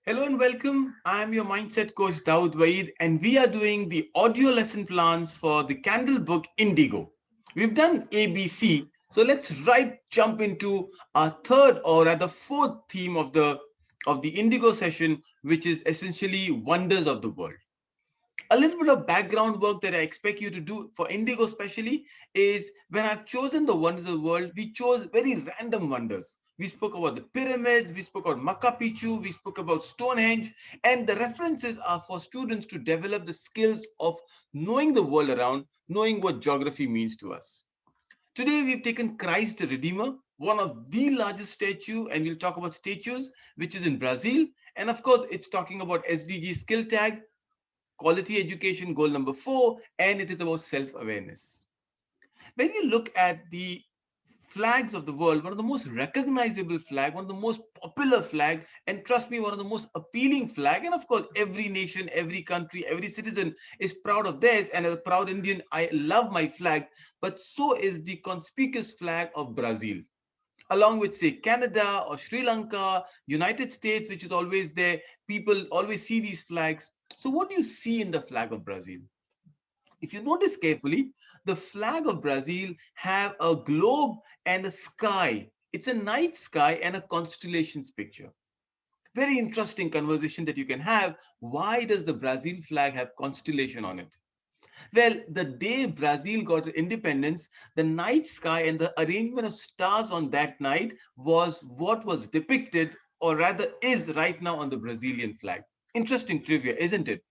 Hello and welcome. I am your mindset coach Dawood Waid, and we are doing the audio lesson plans for the Candle book Indigo. We've done ABC, so let's jump into our third or rather fourth theme of the Indigo session, which is essentially wonders of the world. A little bit of background work that I expect you to do for Indigo especially is when I've chosen the wonders of the world, we chose very random wonders. We spoke about the pyramids, we spoke about Machu Picchu, we spoke about Stonehenge, and the references are for students to develop the skills of knowing the world around, knowing what geography means to us. Today we've taken Christ the Redeemer, one of the largest statue, and we'll talk about statues, which is in Brazil. And of course, it's talking about SDG skill tag, quality education goal number 4, and it is about self-awareness. When you look at the flags of the world, one of the most recognizable flag, one of the most popular flag, and trust me, one of the most appealing flag, and of course every nation, every country, every citizen is proud of theirs, and as a proud Indian I love my flag, but so is the conspicuous flag of Brazil, along with say Canada or Sri Lanka, United States, which is always there. People always see these flags. So what do you see in the flag of Brazil? If you notice carefully, the flag of Brazil have a globe and a sky. It's a night sky and a constellations picture. Very interesting conversation that you can have. Why does the Brazil flag have constellation on it? Well, the day Brazil got independence, the night sky and the arrangement of stars on that night was what was depicted, or rather is right now on the Brazilian flag. Interesting trivia, isn't it?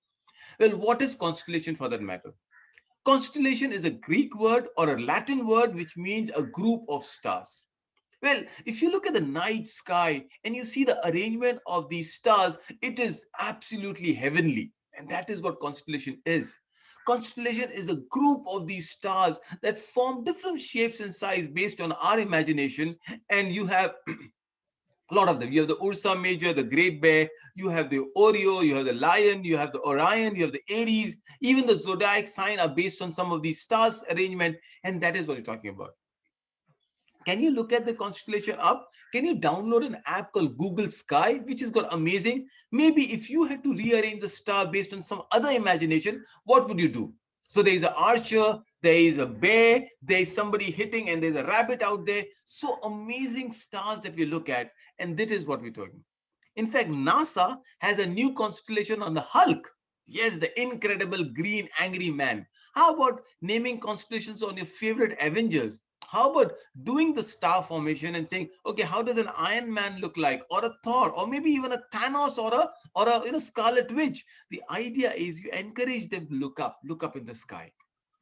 Well, what is constellation for that matter? Constellation is a Greek word or a Latin word which means a group of stars. Well, if you look at the night sky and you see the arrangement of these stars, it is absolutely heavenly. And that is what constellation is. Constellation is a group of these stars that form different shapes and size based on our imagination. And you have a lot of them. You have the Ursa Major, the Great Bear, you have the Oreo, you have the Lion, you have the Orion, you have the Aries. Even the zodiac sign are based on some of these stars arrangement, and that is what you're talking about. Can you look at the constellation up? Can you download an app called Google Sky, which is got amazing? Maybe if you had to rearrange the star based on some other imagination, what would you do? So there is an archer, there is a bear, there is somebody hitting, and there's a rabbit out there. So amazing stars that we look at, and that is what we're talking. In fact, NASA has a new constellation on the Hulk. Yes, the incredible green angry man. How about naming constellations on your favorite Avengers? How about doing the star formation and saying, okay, how does an Iron Man look like, or a Thor, or maybe even a Thanos, or a Scarlet Witch? The idea is you encourage them to look up in the sky,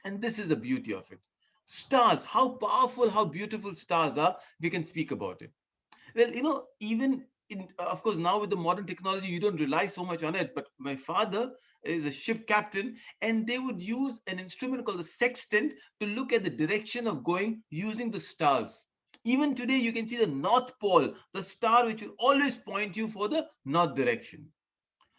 and this is the beauty of it. Stars, how powerful, how beautiful stars are. We can speak about it. Well, even in, of course, now with the modern technology, you don't rely so much on it. But my father is a ship captain, and they would use an instrument called the sextant to look at the direction of going using the stars. Even today, you can see the North Pole, the star which will always point you for the north direction.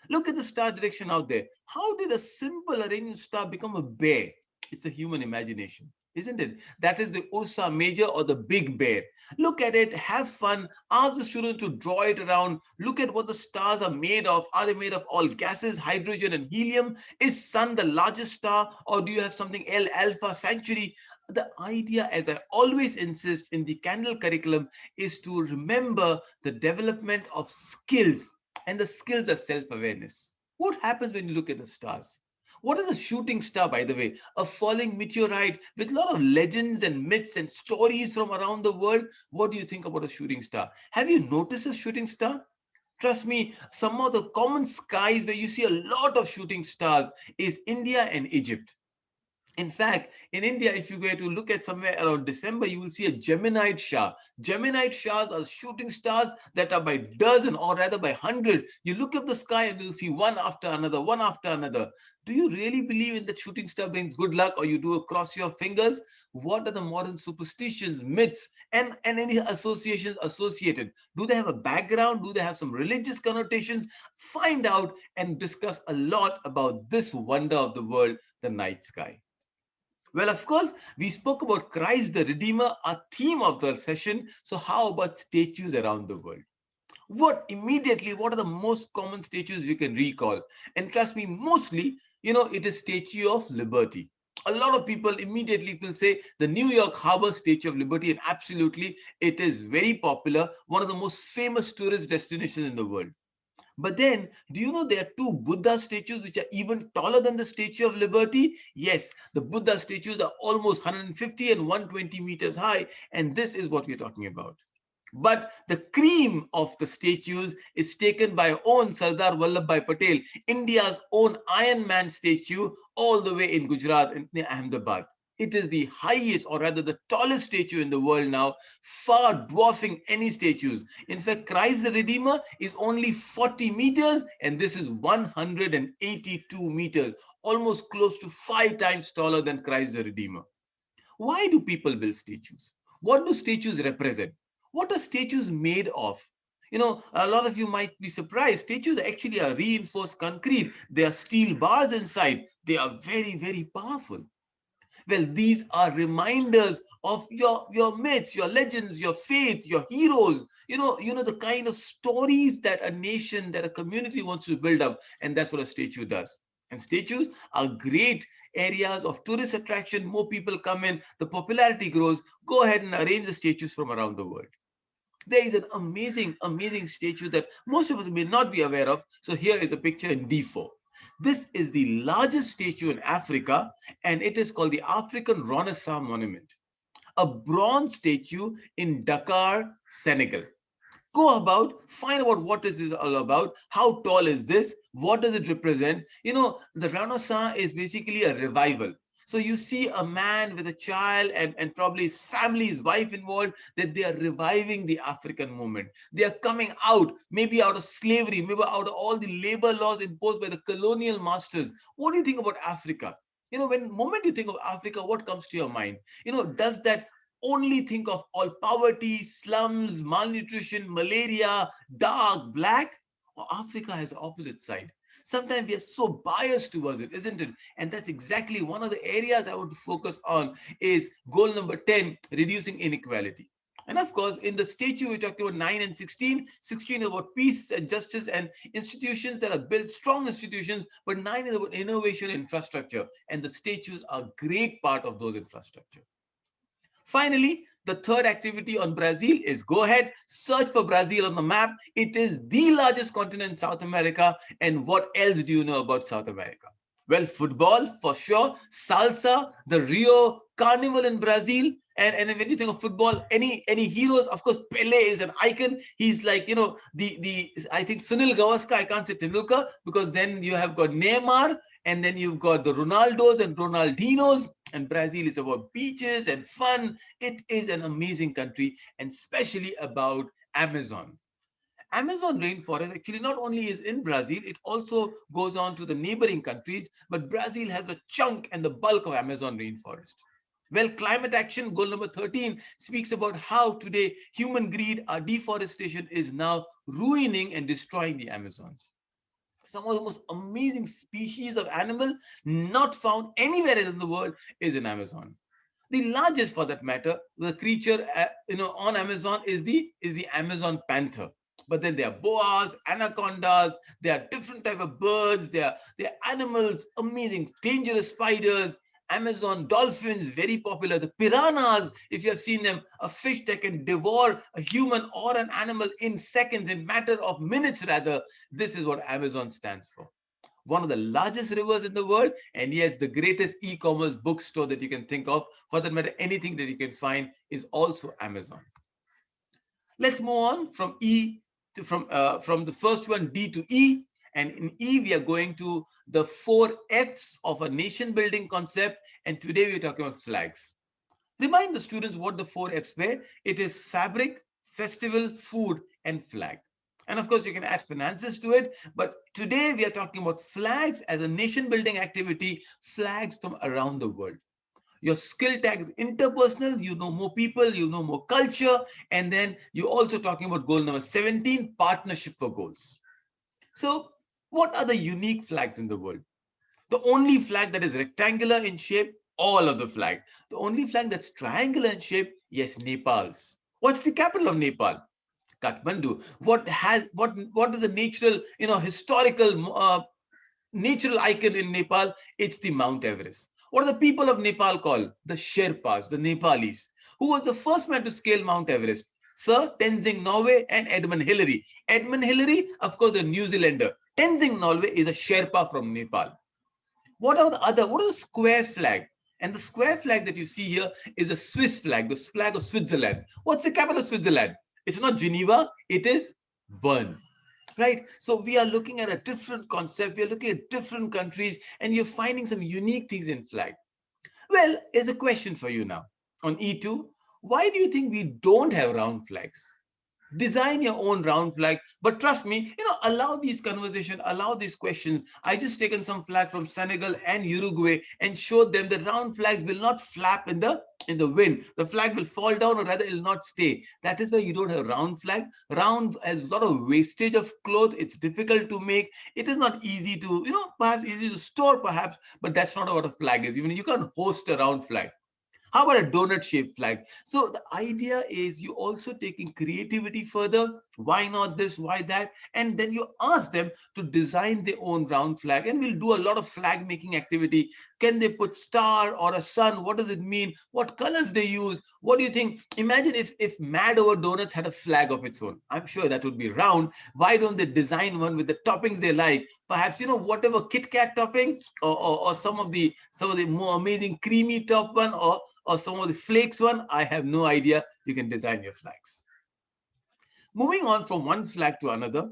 Look at the star direction out there. How did a simple arranged star become a bear? It's a human imagination, isn't it? That is the Ursa Major or the Big Bear. Look at it, have fun, ask the students to draw it around. Look at what the stars are made of. Are they made of all gases, hydrogen, and helium? Is Sun the largest star, or do you have something L Alpha Centauri? The idea, as I always insist in the Candle curriculum, is to remember the development of skills, and the skills are self-awareness. What happens when you look at the stars? What is a shooting star, by the way? A falling meteorite with a lot of legends and myths and stories from around the world. What do you think about a shooting star? Have you noticed a shooting star? Trust me, some of the common skies where you see a lot of shooting stars is India and Egypt. In fact, in India, if you were to look at somewhere around December, you will see a Geminite Shah. Geminite Shahs are shooting stars that are by dozen, or rather by hundred. You look up the sky and you'll see one after another, one after another. Do you really believe in that shooting star brings good luck, or you do cross your fingers? What are the modern superstitions, myths, and any associations associated? Do they have a background? Do they have some religious connotations? Find out and discuss a lot about this wonder of the world, the night sky. Well, of course, we spoke about Christ the Redeemer, a theme of the session. So, how about statues around the world? What are the most common statues you can recall? And trust me, mostly, it is Statue of Liberty. A lot of people immediately will say the New York Harbor Statue of Liberty, and absolutely, it is very popular, one of the most famous tourist destinations in the world. But then, do you know there are two Buddha statues which are even taller than the Statue of Liberty? Yes, the Buddha statues are almost 150 and 120 meters high, and this is what we're talking about. But the cream of the statues is taken by our own Sardar Vallabhbhai Patel, India's own Iron Man statue, all the way in Gujarat, in Ahmedabad. It is the highest, or rather the tallest statue in the world now, far dwarfing any statues. In fact, Christ the Redeemer is only 40 meters, and this is 182 meters, almost close to 5 times taller than Christ the Redeemer. Why do people build statues? What do statues represent? What are statues made of? A lot of you might be surprised. Statues actually are reinforced concrete. They are steel bars inside. They are very, very powerful. Well, these are reminders of your myths, your legends, your faith, your heroes. The kind of stories that a nation, that a community wants to build up, and that's what a statue does. And statues are great areas of tourist attraction. More people come in, the popularity grows. Go ahead and arrange the statues from around the world. There is an amazing, amazing statue that most of us may not be aware of. So here is a picture in D4. This is the largest statue in Africa, and it is called the African Renaissance Monument, a bronze statue in Dakar, Senegal. Go about, find out what is this all about, how tall is this, what does it represent. The Renaissance is basically a revival. So you see a man with a child, and probably his family, his wife involved, that they are reviving the African movement. They are coming out, maybe out of slavery, maybe out of all the labor laws imposed by the colonial masters. What do you think about Africa? When moment you think of Africa, what comes to your mind? Does that only think of all poverty, slums, malnutrition, malaria, dark, black? Or Africa has the opposite side. Sometimes we are so biased towards it, isn't it? And that's exactly one of the areas I want to focus on is goal number 10, reducing inequality. And of course, in the statue, we're talking about 9 and 16. 16 is about peace and justice and institutions that are built, strong institutions, but 9 is about innovation and infrastructure. And the statues are a great part of those infrastructure. Finally, the third activity on Brazil is go ahead, search for Brazil on the map. It is the largest continent in South America. And what else do you know about South America? Well, football for sure, salsa, the Rio Carnival in Brazil. And when you think of football, any heroes, of course, Pele is an icon. He's like, the I think Sunil Gavaskar, I can't say Tendulkar, because then you have got Neymar, and then you've got the Ronaldos and Ronaldinos, and Brazil is about beaches and fun. It is an amazing country, and especially about Amazon. Amazon rainforest actually not only is in Brazil, it also goes on to the neighboring countries, but Brazil has a chunk and the bulk of Amazon rainforest. Well, climate action goal number 13 speaks about how today human greed, our deforestation is now ruining and destroying the Amazons. Some of the most amazing species of animal not found anywhere else in the world is in Amazon. The largest, for that matter, the creature on Amazon is the Amazon panther. But then there are boas, anacondas, there are different type of birds, there are animals, amazing, dangerous spiders, Amazon dolphins, very popular. The piranhas, if you have seen them, a fish that can devour a human or an animal in seconds, in matter of minutes rather. This is what Amazon stands for. One of the largest rivers in the world, and yes, the greatest e-commerce bookstore that you can think of. For that matter, anything that you can find is also Amazon. Let's move on from E to from the first one, D to E. And in E, we are going to the 4 F's of a nation building concept. And today we're talking about flags. Remind the students what the 4 F's were. It is fabric, festival, food, and flag. And of course, you can add finances to it. But today we are talking about flags as a nation building activity, flags from around the world. Your skill tag is interpersonal, you know more people, you know more culture, and then you're also talking about goal number 17, partnership for goals. So what are the unique flags in the world? The only flag that is rectangular in shape, all of the flag. The only flag that's triangular in shape, yes, Nepal's. What's the capital of Nepal? Kathmandu. What is the natural, historical natural icon in Nepal? It's the Mount Everest. What are the people of Nepal called? The Sherpas, the Nepalis. Who was the first man to scale Mount Everest? Sir Tenzing Norway and Edmund Hillary. Edmund Hillary, of course, a New Zealander. Tenzing Norway is a Sherpa from Nepal. What are the square flag? And the square flag that you see here is a Swiss flag, the flag of Switzerland. What's the capital of Switzerland? It's not Geneva, it is Bern. Right? So we are looking at a different concept, we are looking at different countries, and you're finding some unique things in flag. Well, here's a question for you now on E2. Why do you think we don't have round flags? Design your own round flag, but trust me, allow these conversation, allow these questions. I just taken some flag from Senegal and Uruguay and showed them that round flags will not flap in the wind. The flag will fall down, or rather it will not stay. That is why you don't have round flag. Round has a lot of wastage of cloth. It's difficult to make. It is not easy to, perhaps easy to store, perhaps, but that's not what a flag is. Even you can't host a round flag. How about a donut shaped flag? So the idea is you also taking creativity further. Why not this? Why that? And then you ask them to design their own round flag. And we'll do a lot of flag making activity. Can they put star or a sun? What does it mean? What colors they use? What do you think? Imagine if Mad Over Donuts had a flag of its own. I'm sure that would be round. Why don't they design one with the toppings they like? Perhaps whatever Kit Kat topping, or some of the more amazing creamy top one, or some of the flakes one. I have no idea. You can design your flags. Moving on from one flag to another,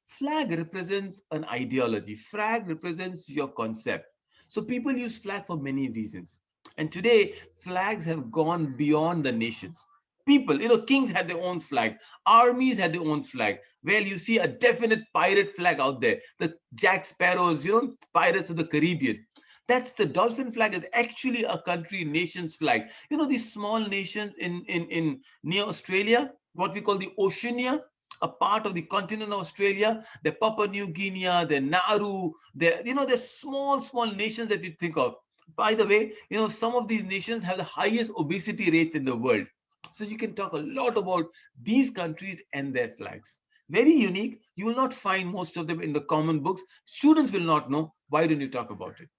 flag represents an ideology. Flag represents your concept. So people use flag for many reasons. And today, flags have gone beyond the nations. People, kings had their own flag, armies had their own flag. Well, you see a definite pirate flag out there, the Jack Sparrows, pirates of the Caribbean. That's the dolphin flag is actually a country nation's flag. These small nations in near Australia, what we call the Oceania, a part of the continent of Australia, the Papua New Guinea, the Nauru, the small nations that we think of. By the way, some of these nations have the highest obesity rates in the world. So you can talk a lot about these countries and their flags. Very unique. You will not find most of them in the common books. Students will not know. Why don't you talk about it?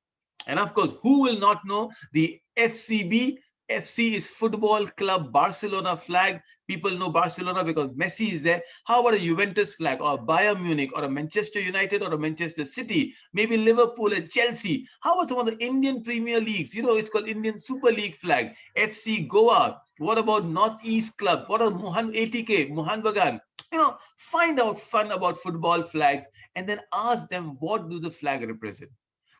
And of course, who will not know the FCB? FC is Football Club Barcelona flag. People know Barcelona because Messi is there. How about a Juventus flag, or Bayern Munich, or a Manchester United, or a Manchester City? Maybe Liverpool and Chelsea. How about some of the Indian Premier Leagues? It's called Indian Super League flag. FC Goa. What about Northeast Club? What about Mohan ATK, Mohan Bagan? Find out fun about football flags and then ask them, what do the flag represent?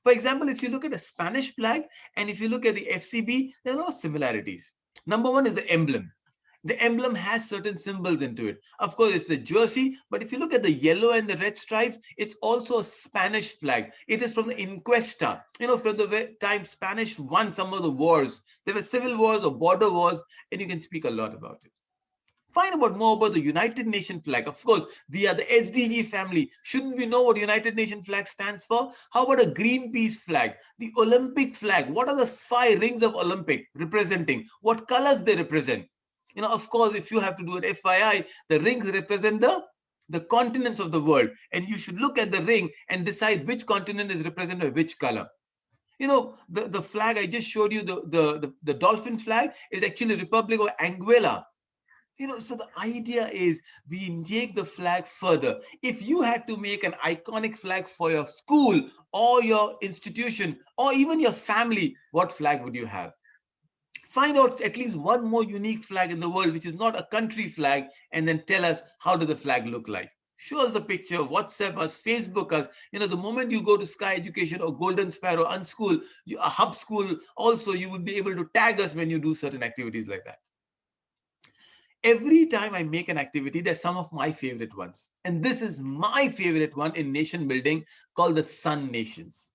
For example, if you look at a Spanish flag and if you look at the FCB, there are a lot of similarities. Number one is the emblem. The emblem has certain symbols into it. Of course, it's a jersey, but if you look at the yellow and the red stripes, it's also a Spanish flag. It is from the Inquesta. From the time Spanish won some of the wars. There were civil wars or border wars, and you can speak a lot about it. Find out more about the United Nations flag. Of course, we are the SDG family. Shouldn't we know what United Nations flag stands for? How about a Greenpeace flag? The Olympic flag. What are the 5 rings of Olympic representing? What colors they represent? Of course, if you have to do an FII, the rings represent the continents of the world. And you should look at the ring and decide which continent is represented by which color. The flag I just showed you, the dolphin flag, is actually Republic of Anguilla. So the idea is we take the flag further. If you had to make an iconic flag for your school or your institution or even your family, what flag would you have? Find out at least one more unique flag in the world, which is not a country flag, and then tell us, how does the flag look like? Show us a picture, WhatsApp us, Facebook us. The moment you go to Sky Education or Golden Sparrow, Unschool, a Hub School, also you will be able to tag us when you do certain activities like that. Every time I make an activity, there's some of my favorite ones. And this is my favorite one in nation building, called the Sun Nations.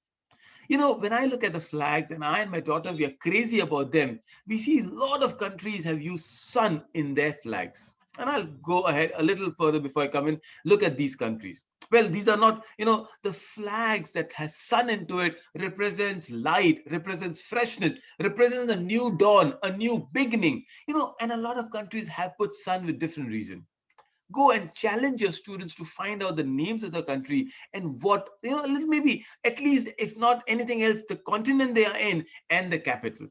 When I look at the flags, and I and my daughter, we are crazy about them, we see a lot of countries have used sun in their flags. And I'll go ahead a little further before I come in. Look at these countries. Well, these are not, the flags that has sun into it represents light, represents freshness, represents a new dawn, a new beginning, and a lot of countries have put sun with different reason. Go and challenge your students to find out the names of the country and what, maybe at least, if not anything else, the continent they are in and the capital.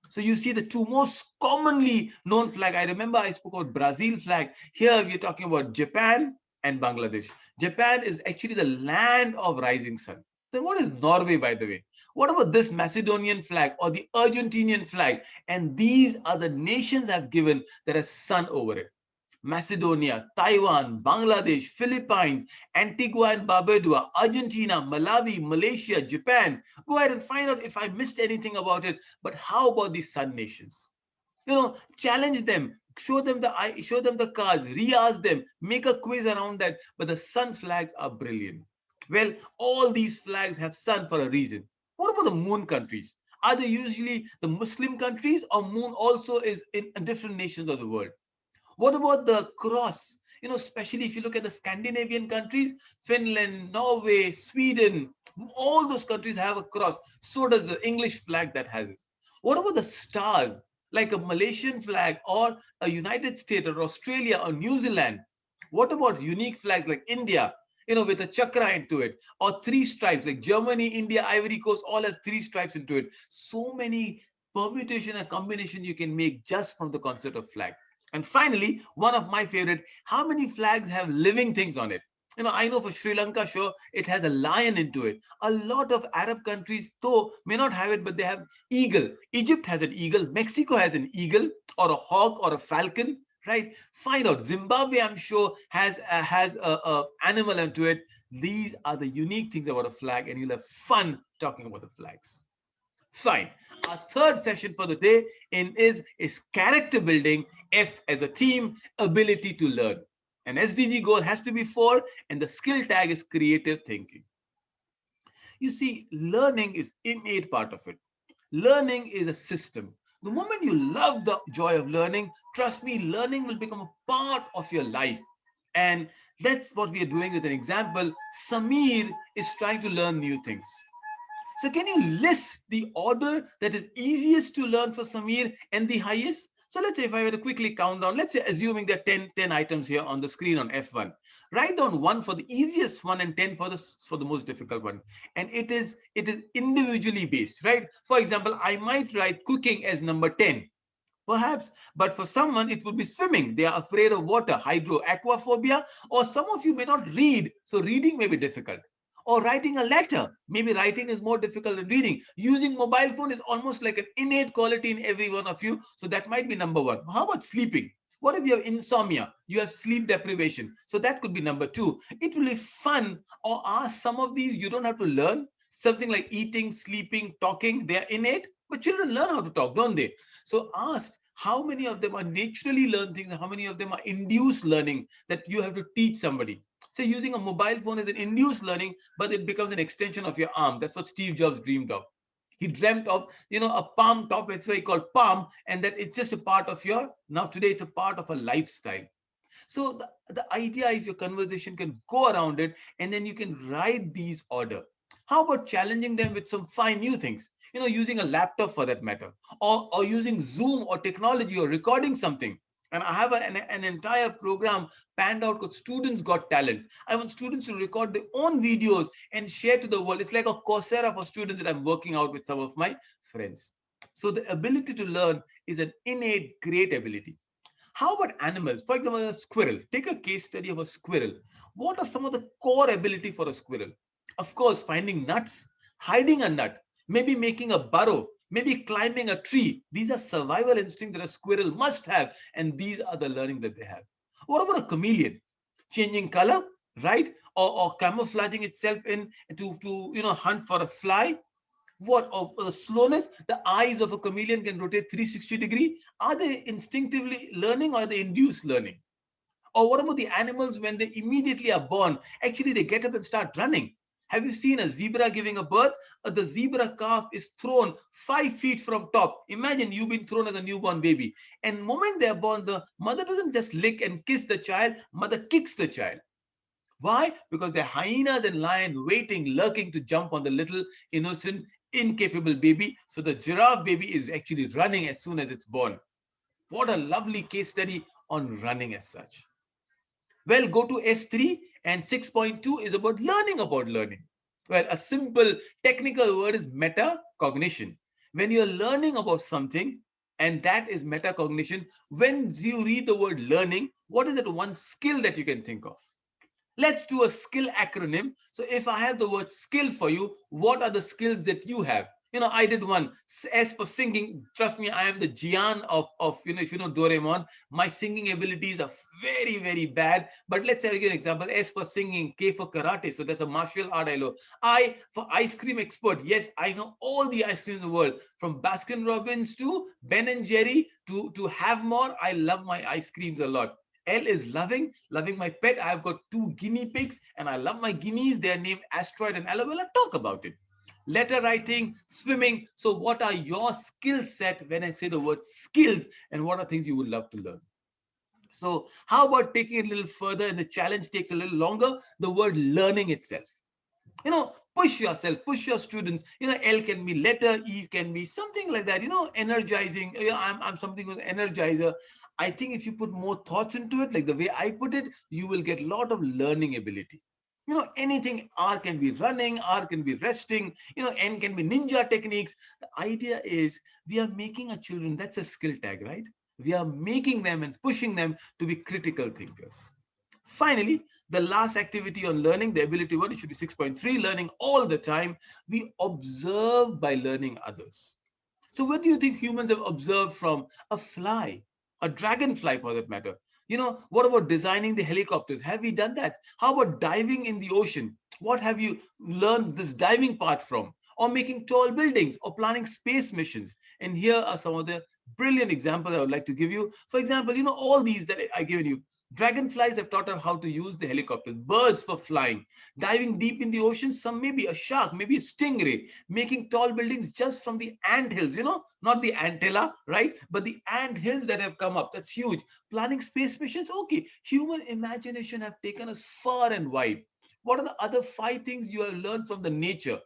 So you see the two most commonly known flag. I remember I spoke about Brazil flag. Here we're talking about Japan and Bangladesh. Japan is actually the land of rising sun. Then what is Norway, by the way? What about this Macedonian flag or the Argentinian flag? And these are the nations have given that has sun over it. Macedonia, Taiwan, Bangladesh, Philippines, Antigua and Barbuda, Argentina, Malawi, Malaysia, Japan. Go ahead and find out if I missed anything about it. But how about these sun nations? Challenge them, show them the cards, re-ask them, make a quiz around that. But the sun flags are brilliant. Well, all these flags have sun for a reason. What about the moon countries? Are they usually the Muslim countries, or moon also is in different nations of the world? What about the cross? Especially if you look at the Scandinavian countries, Finland, Norway, Sweden, all those countries have a cross. So does the English flag that has it. What about the stars, like a Malaysian flag or a United States or Australia or New Zealand? What about unique flags like India, with a chakra into it, or three stripes like Germany, India, Ivory Coast, all have three stripes into it. So many permutation and combination you can make just from the concept of flag. And finally, one of my favorite, how many flags have living things on it? I know for Sri Lanka, sure, it has a lion into it. A lot of Arab countries, though, may not have it, but they have eagle. Egypt has an eagle. Mexico has an eagle or a hawk or a falcon, right? Find out. Zimbabwe, I'm sure, has a animal into it. These are the unique things about a flag, and you'll have fun talking about the flags. Fine. Our third session for the day is character building. F as a theme, ability to learn. An SDG goal has to be 4, and the skill tag is creative thinking. You see, learning is innate part of it. Learning is a system. The moment you love the joy of learning, trust me, learning will become a part of your life. And that's what we are doing with an example. Samir is trying to learn new things. So can you list the order that is easiest to learn for Samir and the highest? So let's say if I were to quickly count down, let's say assuming there are 10 items here on the screen on F1, write down 1 for the easiest one and 10 for the most difficult one. And it is individually based, right? For example, I might write cooking as number 10. Perhaps, but for someone it would be swimming. They are afraid of water, hydro, aquaphobia, or some of you may not read, so reading may be difficult. Or writing a letter, maybe writing is more difficult than reading. Using mobile phone is almost like an innate quality in every one of you, so that might be number 1. How about sleeping? What if you have insomnia? You have sleep deprivation, so that could be number 2. It will be fun. Or ask some of these you don't have to learn. Something like eating, sleeping, talking, they are innate, but children learn how to talk, don't they? So ask how many of them are naturally learned things and how many of them are induced learning that you have to teach somebody. Say using a mobile phone is an induced learning, but it becomes an extension of your arm. That's what Steve Jobs dreamed of. He dreamt of, a palm top, it's why he called palm, and that it's just a part of now today it's a part of a lifestyle. So the idea is your conversation can go around it, and then you can write these order. How about challenging them with some fine new things? Using a laptop for that matter, or using Zoom or technology or recording something. And I have an entire program panned out because students got talent. I want students to record their own videos and share to the world. It's like a Coursera for students that I'm working out with some of my friends. So the ability to learn is an innate great ability. How about animals? For example, a squirrel. Take a case study of a squirrel. What are some of the core ability for a squirrel? Of course, finding nuts, hiding a nut, maybe making a burrow, maybe climbing a tree. These are survival instincts that a squirrel must have, and these are the learning that they have. What about a chameleon? Changing color, right? Or camouflaging itself in to hunt for a fly. What of the slowness? The eyes of a chameleon can rotate 360-degree. Are they instinctively learning or are they induced learning? Or what about the animals when they immediately are born? Actually, they get up and start running. Have you seen a zebra giving a birth? The zebra calf is thrown 5 feet from top. Imagine you've been thrown as a newborn baby. And the moment they're born, the mother doesn't just lick and kiss the child, mother kicks the child. Why? Because they're hyenas and lion waiting, lurking to jump on the little, innocent, incapable baby. So the giraffe baby is actually running as soon as it's born. What a lovely case study on running as such. Well, go to S3, and 6.2 is about learning about learning. Well, a simple technical word is metacognition. When you're learning about something, and that is metacognition, when you read the word learning, what is that one skill that you can think of? Let's do a skill acronym. So if I have the word skill for you, what are the skills that you have? I did one. S for singing. Trust me, I am the Jian of if you know Doraemon, my singing abilities are very, very bad. But let's say I give an example. S for singing, K for karate. So that's a martial art I know. I for ice cream expert. Yes, I know all the ice cream in the world. From Baskin Robbins to Ben and Jerry to Have More. I love my ice creams a lot. L is loving my pet. I've got two guinea pigs and I love my guineas. They're named Asteroid and Aloe. Talk about it. Letter writing, swimming. So, what are your skill set when I say the word skills, and what are things you would love to learn? So, how about taking it a little further and the challenge takes a little longer? The word learning itself. Push yourself, push your students. L can be letter, E can be something like that, energizing. I'm something with energizer. I think if you put more thoughts into it, like the way I put it, you will get a lot of learning ability. Anything. R can be running, R can be resting, N can be ninja techniques. The idea is we are making our children, that's a skill tag, right? We are making them and pushing them to be critical thinkers. Finally, the last activity on learning, the ability one, it should be 6.3, learning all the time. We observe by learning others. So what do you think humans have observed from a fly, a dragonfly for that matter? What about designing the helicopters? Have we done that? How about diving in the ocean? What have you learned this diving part from? Or making tall buildings or planning space missions? And here are some of the brilliant examples I would like to give you. For example, all these that I given you. Dragonflies have taught us how to use the helicopters, birds for flying, diving deep in the ocean, some maybe a shark, maybe a stingray, making tall buildings just from the ant hills, not the antella, right? But the ant hills that have come up. That's huge. Planning space missions. Okay, human imagination have taken us far and wide. What are the other five things you have learned from the nature?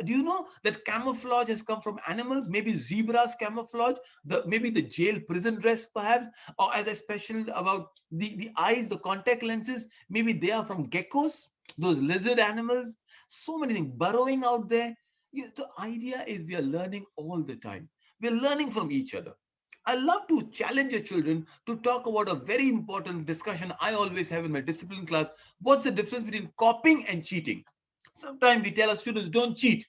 Do you know that camouflage has come from animals? Maybe zebras camouflage, maybe the jail prison dress perhaps, or as I special about the eyes, the contact lenses, maybe they are from geckos, those lizard animals. So many things burrowing out there. The idea is we are learning all the time. We're learning from each other. I love to challenge your children to talk about a very important discussion I always have in my discipline class. What's the difference between copying and cheating? Sometimes we tell our students don't cheat,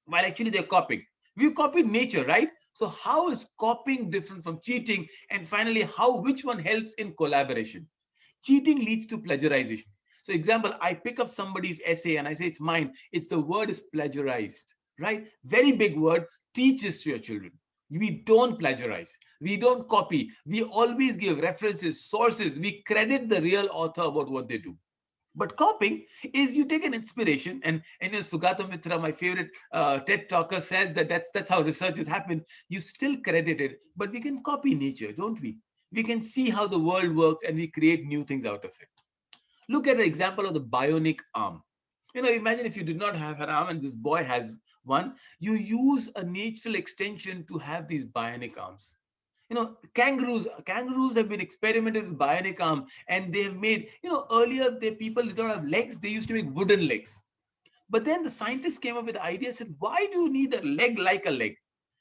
while actually they're copying. We've copied nature, right? So how is copying different from cheating? And finally, which one helps in collaboration? Cheating leads to plagiarization. So example, I pick up somebody's essay and I say it's mine. The word is plagiarized, right? Very big word. Teach this to your children. We don't plagiarize. We don't copy. We always give references, sources. We credit the real author about what they do. But copying is you take an inspiration, and Sugata Mitra, my favorite TED talker, says that that's how research has happened. You still credit it, but we can copy nature, don't we? We can see how the world works and we create new things out of it. Look at the example of the bionic arm. Imagine if you did not have an arm and this boy has one. You use a natural extension to have these bionic arms. Kangaroos have been experimented with bionic arm, and they have made, earlier the people did not have legs, they used to make wooden legs. But then the scientists came up with the idea, said, why do you need a leg like a leg?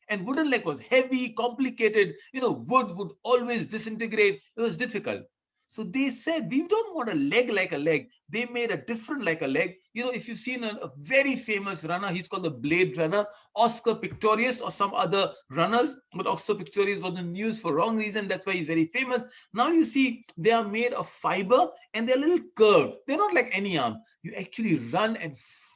And wooden leg was heavy, complicated, wood would always disintegrate, it was difficult. So they said, we don't want a leg like a leg. They made a different like a leg. If you've seen a very famous runner, he's called the Blade Runner, Oscar Pistorius or some other runners, but Oscar Pistorius was in news for wrong reason. That's why he's very famous. Now you see, they are made of fiber and they're a little curved. They're not like any arm. You actually run and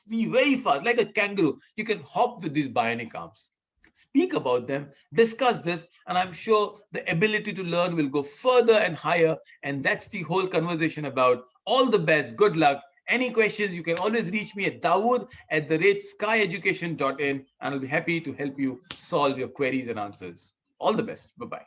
be very fast, like a kangaroo. You can hop with these bionic arms. Speak about them, discuss this, and I'm sure the ability to learn will go further and higher. And that's the whole conversation about. All the best, good luck. Any questions, you can always reach me at dawood@skyeducation.in, and I'll be happy to help you solve your queries and answers. All the best. Bye-bye.